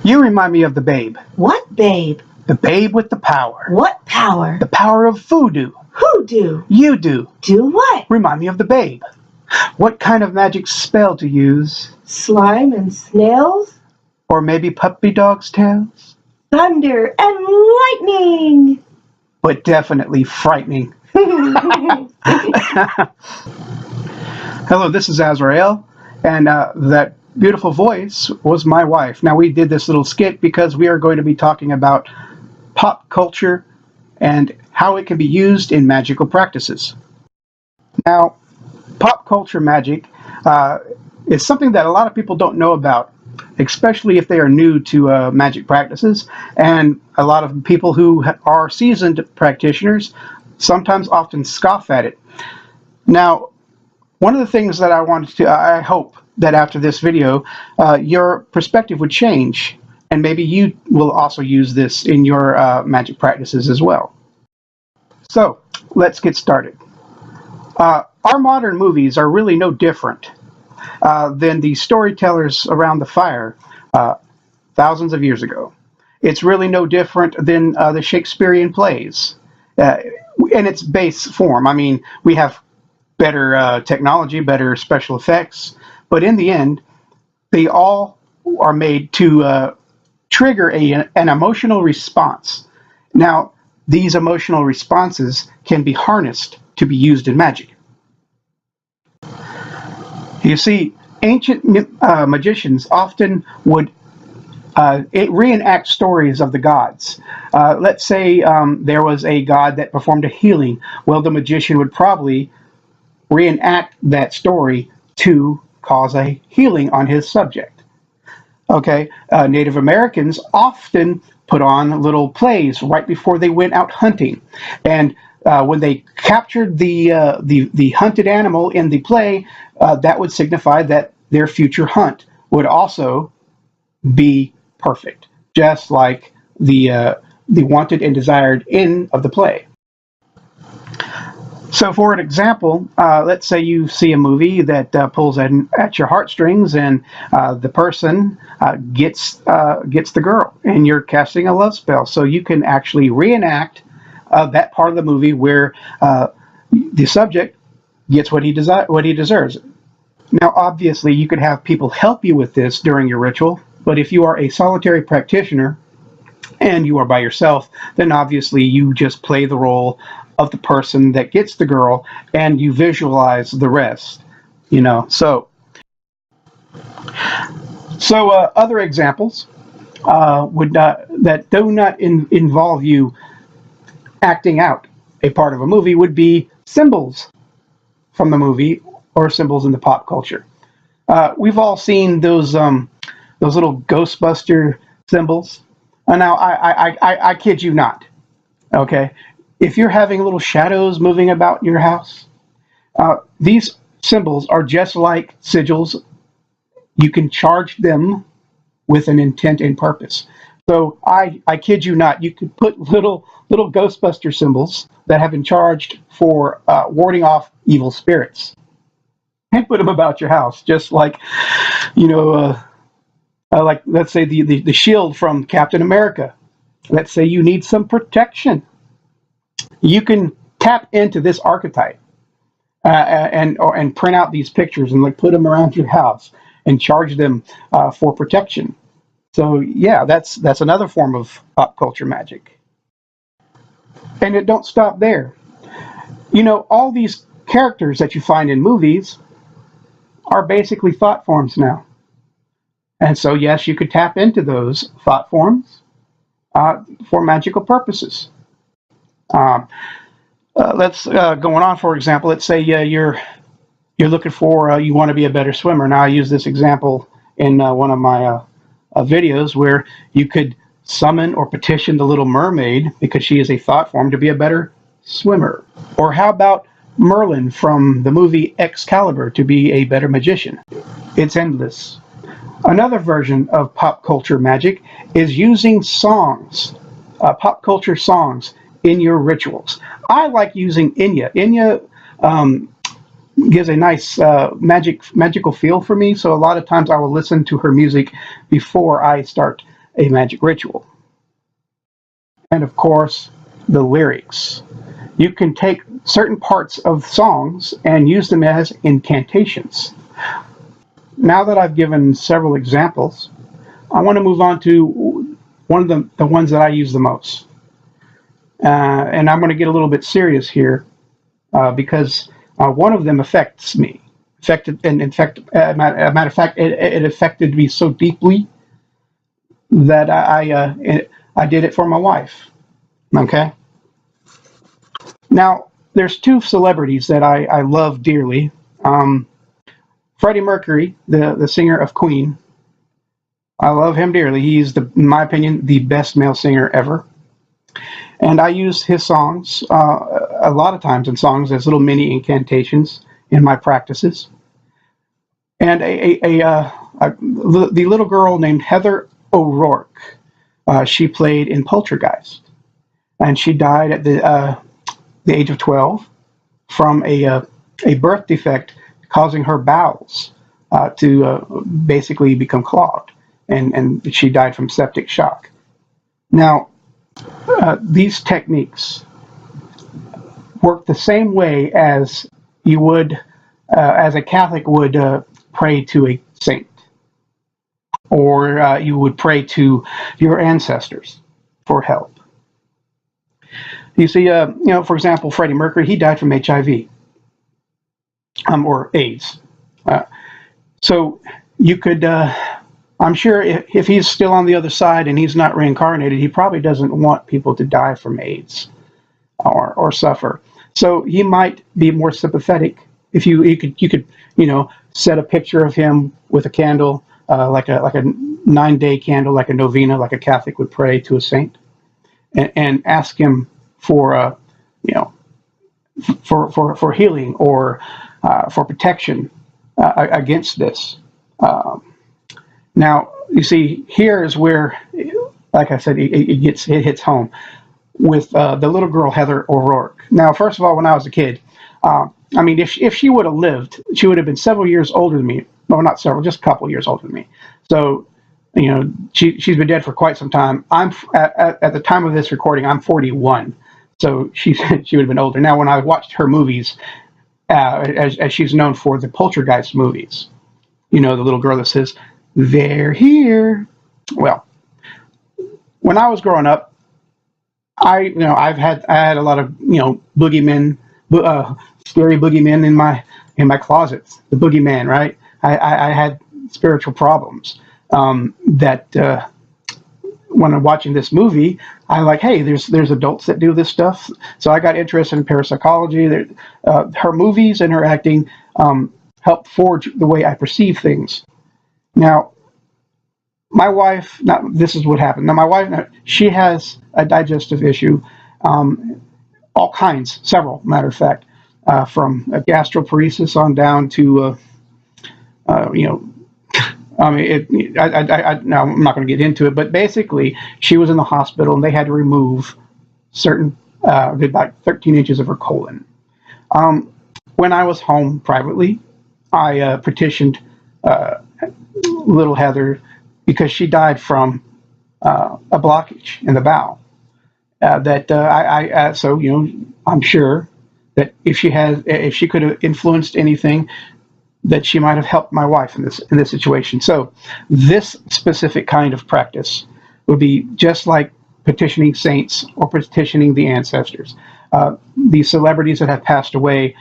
You remind me of the babe. What babe? The babe with the power. What power? The power of voodoo. Who do? You do. Do what? Remind me of the babe. What kind of magic spell to use? Slime and snails? Or maybe puppy dog's tails? Thunder and lightning! But definitely frightening. Hello, this is Azrael, and that beautiful voice was my wife. Now, we did this little skit because we are going to be talking about pop culture and how it can be used in magical practices. Now, pop culture magic is something that a lot of people don't know about, especially if they are new to magic practices, and a lot of people who are seasoned practitioners sometimes often scoff at it. Now, one of the things that I hope that after this video, your perspective would change, and maybe you will also use this in your magic practices as well. So, let's get started. Our modern movies are really no different than the storytellers around the fire thousands of years ago. It's really no different than the Shakespearean plays in its base form. I mean, we have better technology, better special effects, but in the end, they all are made to trigger an emotional response. Now, these emotional responses can be harnessed to be used in magic. You see, ancient magicians often would reenact stories of the gods. Let's say there was a god that performed a healing. Well, the magician would probably reenact that story to cause a healing on his subject. Okay, Native Americans often put on little plays right before they went out hunting, and when they captured the hunted animal in the play, that would signify that their future hunt would also be perfect, just like the wanted and desired end of the play. So, for an example, let's say you see a movie that pulls at your heartstrings, and the person gets the girl, and you're casting a love spell. So you can actually reenact that part of the movie where the subject gets what he deserves. Now, obviously, you could have people help you with this during your ritual, but if you are a solitary practitioner and you are by yourself, then obviously you just play the role of the person that gets the girl, and you visualize the rest. So other examples that do not involve you acting out a part of a movie would be symbols from the movie or symbols in the pop culture. We've all seen those little Ghostbuster symbols. Now, I kid you not. Okay, if you're having little shadows moving about in your house, these symbols are just like sigils. You can charge them with an intent and purpose. So I kid you not, you could put little Ghostbuster symbols that have been charged for warding off evil spirits, and put them about your house, just like, like, let's say the shield from Captain America. Let's say you need some protection. You can tap into this archetype and print out these pictures and put them around your house and charge them for protection. So yeah, that's another form of pop culture magic. And it don't stop there. All these characters that you find in movies are basically thought forms now. And so yes, you could tap into those thought forms for magical purposes. Let's going on, for example, let's say you're looking for, you want to be a better swimmer. Now, I use this example in one of my videos where you could summon or petition the Little Mermaid, because she is a thought form, to be a better swimmer. Or how about Merlin from the movie Excalibur to be a better magician? It's endless. Another version of pop culture magic is using songs, pop culture songs, in your rituals. I like using Enya. Enya gives a nice magical feel for me, so a lot of times I will listen to her music before I start a magic ritual. And of course, the lyrics. You can take certain parts of songs and use them as incantations. Now that I've given several examples, I want to move on to one of the ones that I use the most. And I'm going to get a little bit serious here because one of them affects me. Affected, and in fact, matter of fact, it affected me so deeply that I did it for my wife. Okay. Now, there's two celebrities that I love dearly. Freddie Mercury, the singer of Queen. I love him dearly. He's, in my opinion, the best male singer ever. And I use his songs a lot of times in songs as little mini incantations in my practices. And the little girl named Heather O'Rourke, she played in Poltergeist, and she died at the age of 12 from a birth defect causing her bowels to basically become clogged, and she died from septic shock. Now, these techniques work the same way as you would, as a Catholic would pray to a saint, or you would pray to your ancestors for help. You see, for example, Freddie Mercury, he died from HIV, or AIDS. So you could, I'm sure if he's still on the other side and he's not reincarnated, he probably doesn't want people to die from AIDS or suffer. So he might be more sympathetic if you could set a picture of him with a candle, like a 9-day candle, like a novena, like a Catholic would pray to a saint, and ask him for for healing or for protection against this. Now, you see, here is where, like I said, it hits home with the little girl Heather O'Rourke. Now, first of all, when I was a kid, I mean, if she would have lived, she would have been several years older than me. No, not several, just a couple years older than me. So, she's been dead for quite some time. I'm at the time of this recording, I'm 41. So she would have been older. Now, when I watched her movies, as she's known for the Poltergeist movies, the little girl that says, "They're here." Well, when I was growing up, I had a lot of boogeymen, scary boogeymen in my closets. The boogeyman, right? I had spiritual problems that when I'm watching this movie, I'm like, hey, there's adults that do this stuff. So I got interested in parapsychology. Her movies and her acting helped forge the way I perceive things. Now, my wife, this is what happened. Now, my wife, she has a digestive issue, all kinds, several, matter of fact, from gastroparesis on down to, now, I'm not going to get into it, but basically, she was in the hospital and they had to remove certain, about 13 inches of her colon. When I was home privately, I petitioned little Heather because she died from a blockage in the bowel. I'm sure that if she could have influenced anything, that she might have helped my wife in this situation. So this specific kind of practice would be just like petitioning saints or petitioning the ancestors, these celebrities that have passed away,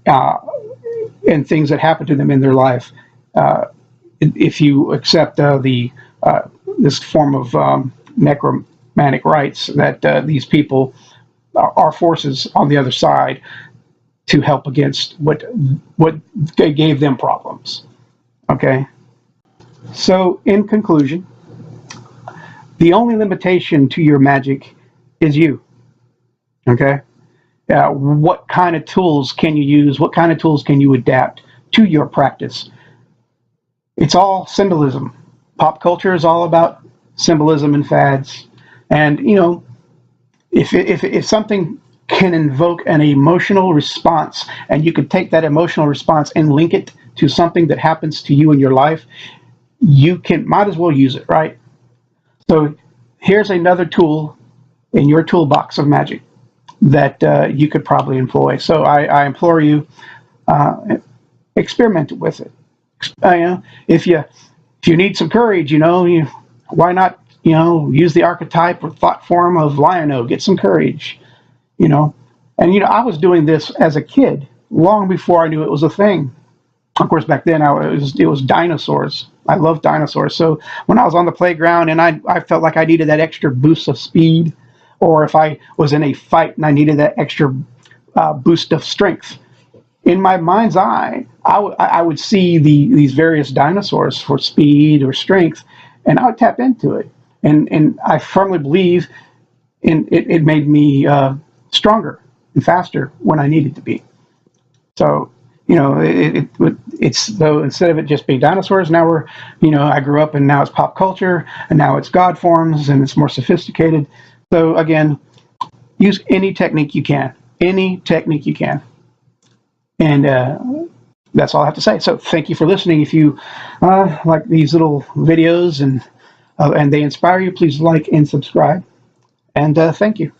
and things that happened to them in their life. If you accept this form of necromantic rites, that these people are forces on the other side to help against what gave them problems. Okay? So, in conclusion, the only limitation to your magic is you. Okay? What kind of tools can you use? What kind of tools can you adapt to your practice? It's all symbolism. Pop culture is all about symbolism and fads. And, if something can invoke an emotional response, and you could take that emotional response and link it to something that happens to you in your life, you might as well use it, right? So here's another tool in your toolbox of magic that you could probably employ. So I implore you, experiment with it. If you need some courage, why not use the archetype or thought form of Lion-O, get some courage, you know. And I was doing this as a kid long before I knew it was a thing. Of course, back then it was dinosaurs. I loved dinosaurs. So when I was on the playground and I felt like I needed that extra boost of speed, or if I was in a fight and I needed that extra boost of strength, in my mind's eye, I would see these various dinosaurs for speed or strength, and I would tap into it. And I firmly believe it made me stronger and faster when I needed to be. So, it's though instead of it just being dinosaurs, now I grew up and now it's pop culture and now it's God forms and it's more sophisticated. So again, use any technique you can, and that's all I have to say. So thank you for listening. If you like these little videos and they inspire you, please like and subscribe. And thank you.